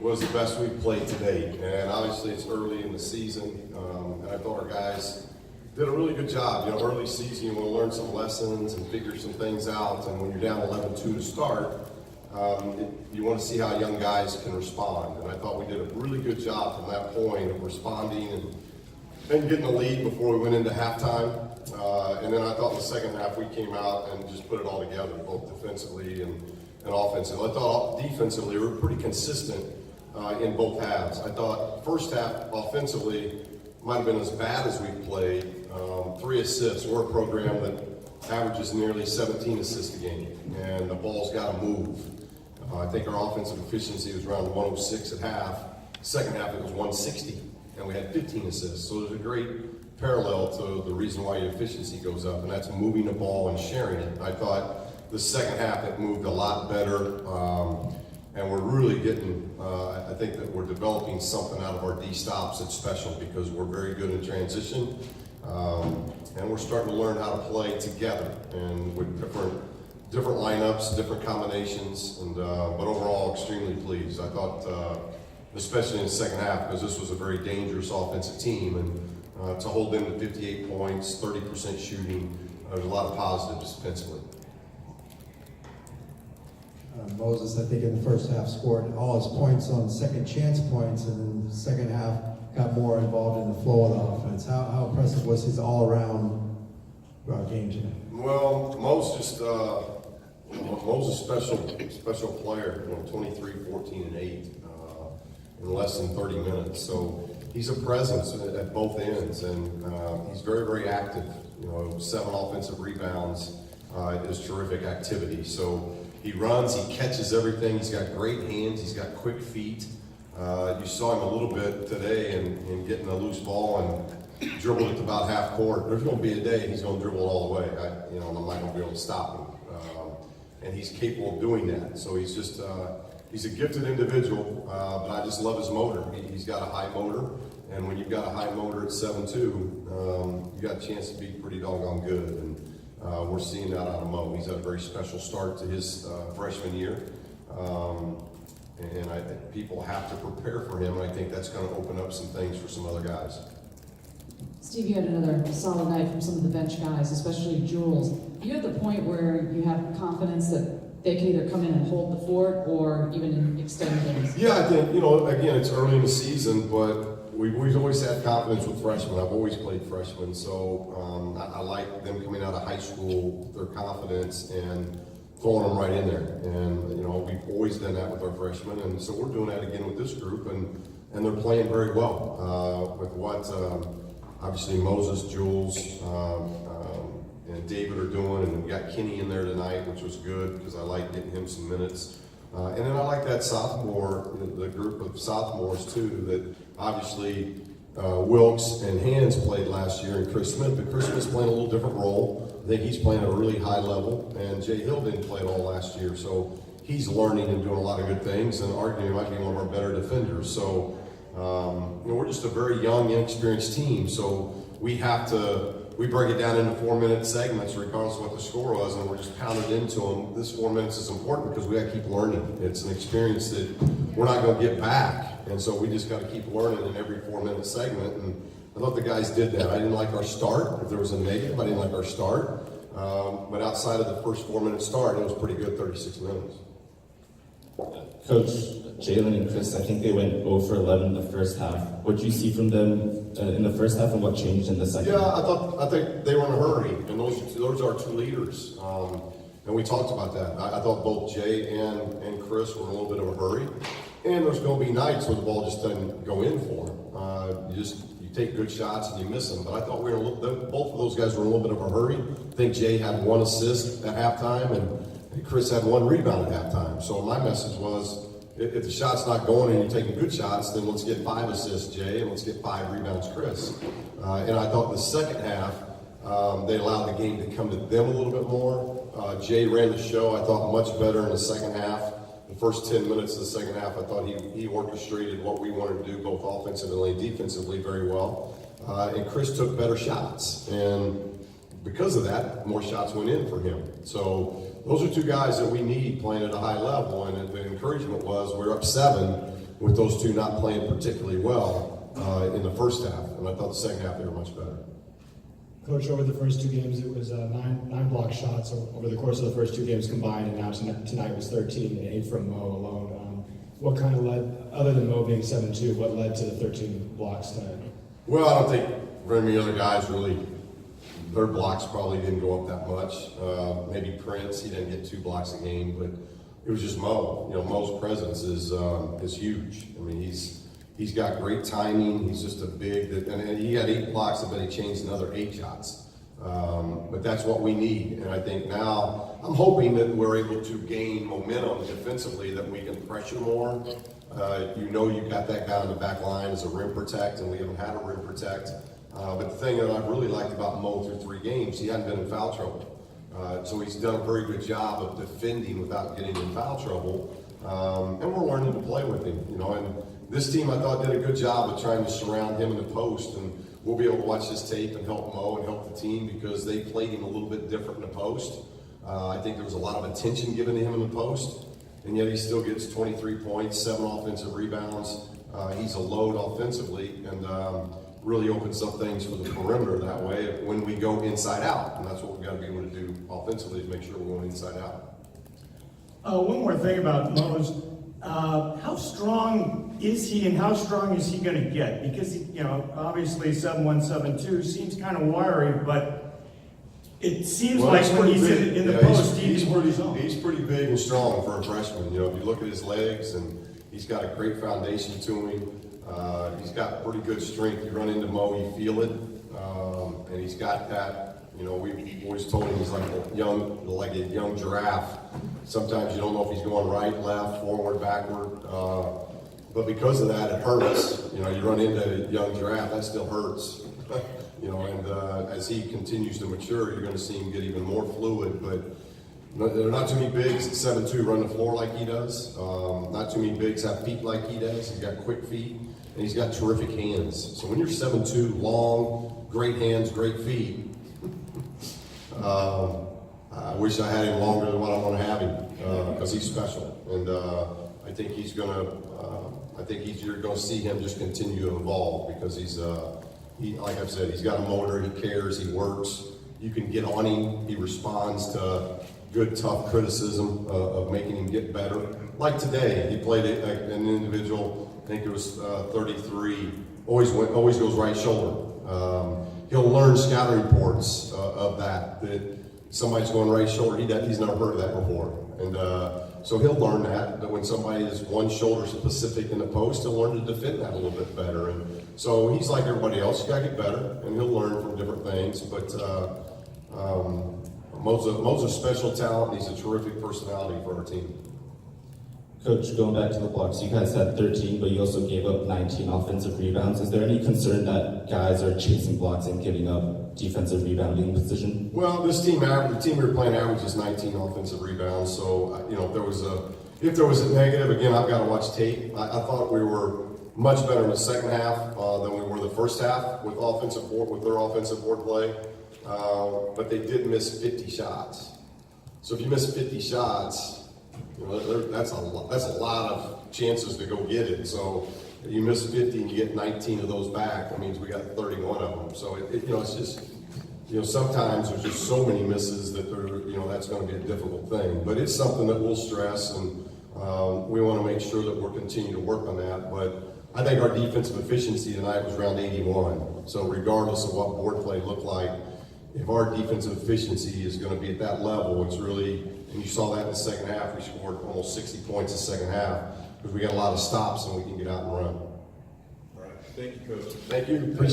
was the best we've played to date. And obviously it's early in the season, and I thought our guys did a really good job. You know, early season, you want to learn some lessons and figure some things out. And when you're down 11-2 to start, you want to see how young guys can respond. And I thought we did a really good job from that point of responding and getting the lead before we went into halftime. And then I thought in the second half we came out and just put it all together, both defensively and offensively. I thought defensively we were pretty consistent in both halves. I thought first half offensively might have been as bad as we played. 3 assists. We're a program that averages nearly 17 assists a game, and the ball's got to move. I think our offensive efficiency was around 106 at half. Second half it was 160, and we had 15 assists. So there's a great parallel to the reason why your efficiency goes up, and that's moving the ball and sharing it. I thought the second half it moved a lot better, and we're really getting, I think that we're developing something out of our D-stops that's special because we're very good in transition, and we're starting to learn how to play together and with different lineups, different combinations, and but overall extremely pleased. I thought, especially in the second half, because this was a very dangerous offensive team, and to hold them to 58 points, 30% shooting, there's a lot of positives defensively. Moses, I think in the first half scored all his points on second chance points, and in the second half got more involved in the flow of the offense. How impressive was his all-around game today? Well, Moses special player, 23, 14, and 8 in less than 30 minutes. So he's a presence at both ends, and he's very, very active. 7 offensive rebounds is terrific activity. So he runs, he catches everything. He's got great hands. He's got quick feet. You saw him a little bit today in getting a loose ball and dribbled it to about half court. There's going to be a day he's going to dribble it all the way. I'm not going to be able to stop him. And he's capable of doing that. So he's just, he's a gifted individual, but I just love his motor. He's got a high motor, and when you've got a high motor at 7'2", you got a chance to be pretty doggone good. And we're seeing that out of Mo. He's had a very special start to his freshman year. And people have to prepare for him, and I think that's going to open up some things for some other guys. Steve, you had another solid night from some of the bench guys, especially Jules. You at the point where you have confidence that they can either come in and hold the fort or even extend things? Yeah, I think, again, it's early in the season, but we've always had confidence with freshmen. I've always played freshmen, so I like them coming out of high school, their confidence, and throwing them right in there. And, we've always done that with our freshmen, and so we're doing that again with this group, and they're playing very well with what obviously Moses, Jules, and David are doing, and we got Kenny in there tonight, which was good because I like getting him some minutes. And then I like that sophomore, the group of sophomores too, that obviously Wilkes and Hands played last year, and Chris Smith, but Chris Smith's playing a little different role. I think he's playing at a really high level, and Jay Hill didn't play at all last year, so he's learning and doing a lot of good things, and arguably might be one of our better defenders. So, we're just a very young, inexperienced team, so we break it down into 4-minute segments regardless of what the score was, and we're just pounded into them. This 4 minutes is important because we got to keep learning. It's an experience that we're not going to get back, and so we just got to keep learning in every 4-minute segment, and I thought the guys did that. I didn't like our start. If there was a negative, I didn't like our start, but outside of the first 4-minute start, it was pretty good 36 minutes. Coach, Jalen and Chris, I think they went 0 for 11 in the first half. What did you see from them in the first half, and what changed in the second half? I think they were in a hurry, and those are our 2 leaders. And we talked about that. I thought both Jay and Chris were in a little bit of a hurry. And there's going to be nights where the ball just doesn't go in for them. You take good shots and you miss them. But I thought both of those guys were in a little bit of a hurry. I think Jay had 1 assist at halftime, and Chris had 1 rebound at halftime. So my message was, if the shot's not going and you're taking good shots, then let's get 5 assists, Jay, and let's get 5 rebounds, Chris. And I thought the second half, they allowed the game to come to them a little bit more. Jay ran the show, I thought, much better in the second half. The first 10 minutes of the second half, I thought he orchestrated what we wanted to do, both offensively and defensively, very well. And Chris took better shots. And because of that, more shots went in for him. So those are 2 guys that we need playing at a high level. And the encouragement was we're up 7 with those two not playing particularly well in the first half. And I thought the second half they were much better. Coach, over the first two games, it was nine block shots over the course of the first two games combined, and now tonight was 13 and 8 from Mo alone. What kind of led, other than Mo being 7-2, what led to the 13 blocks tonight? Well, I don't think very many other guys really, their blocks probably didn't go up that much. Maybe Prince, he didn't get 2 blocks a game, but it was just Mo. You know, Mo's presence is huge. I mean, he's got great timing. He's just a big, and he had 8 blocks, but he changed another 8 shots. But that's what we need. And I think now, I'm hoping that we're able to gain momentum defensively, that we can pressure more. You know, you've got that guy on the back line as a rim protect, and we haven't had a rim protect. But the thing that I've really liked about Mo through 3 games, he hadn't been in foul trouble. So he's done a very good job of defending without getting in foul trouble. And we're learning to play with him, you know. And this team, I thought, did a good job of trying to surround him in the post. And we'll be able to watch this tape and help Mo and help the team because they played him a little bit different in the post. I think there was a lot of attention given to him in the post. And yet he still gets 23 points, 7 offensive rebounds. He's a load offensively and really opens up things for the perimeter that way when we go inside out. And that's what we've got to be able to do offensively, is make sure we're going inside out. One more thing about Mose. How strong is he and how strong is he going to get? Because, you know, obviously 7'1", 7'2" seems kind of wiry, but it seems like when he's in the post, he's pretty big and strong for a freshman. You know, if you look at his legs, and he's got a great foundation to him. He's got pretty good strength. You run into Mo, you feel it, and he's got that. You know, we've always told him he's like a young giraffe. Sometimes you don't know if he's going right, left, forward, backward. But because of that, it hurts. You know, you run into a young giraffe, that still hurts. You know, and as he continues to mature, you're going to see him get even more fluid. But there are not too many bigs at 7'2" run the floor like he does. Not too many bigs have feet like he does. He's got quick feet, and he's got terrific hands. So when you're 7'2", long, great hands, great feet, I wish I had him longer than what I want to have him because he's special, and I think he's gonna. You're gonna see him just continue to evolve because like I've said, he's got a motor. He cares. He works. You can get on him. He responds to good, tough criticism of making him get better. Like today, he played an individual. I think it was 33. Always goes right shoulder. He'll learn scouting reports of that somebody's going right shoulder. He's never heard of that before. And so he'll learn that when somebody is one shoulder specific in the post, he'll learn to defend that a little bit better. And so he's like everybody else. You got to get better, and he'll learn from different things. But Mo's a special talent. He's a terrific personality for our team. Coach, going back to the blocks, you guys had 13, but you also gave up 19 offensive rebounds. Is there any concern that guys are chasing blocks and giving up defensive rebounding position? Well, the team we were playing averages 19 offensive rebounds. So, you know, if there was a negative, again, I've got to watch tape. I thought we were much better in the second half than we were the first half with their offensive board play. But they did miss 50 shots. So if you miss 50 shots, you know, that's a lot of chances to go get it. So if you miss 50 and you get 19 of those back, that means we got 31 of them. So it's just, you know, sometimes there's just so many misses that that's going to be a difficult thing. But it's something that we'll stress, and we want to make sure that we're continuing to work on that. But I think our defensive efficiency tonight was around 81. So regardless of what board play looked like, if our defensive efficiency is going to be at that level, it's really, and you saw that in the second half, we scored almost 60 points in the second half because we got a lot of stops and we can get out and run. All right. Thank you, Coach. Thank you. Appreciate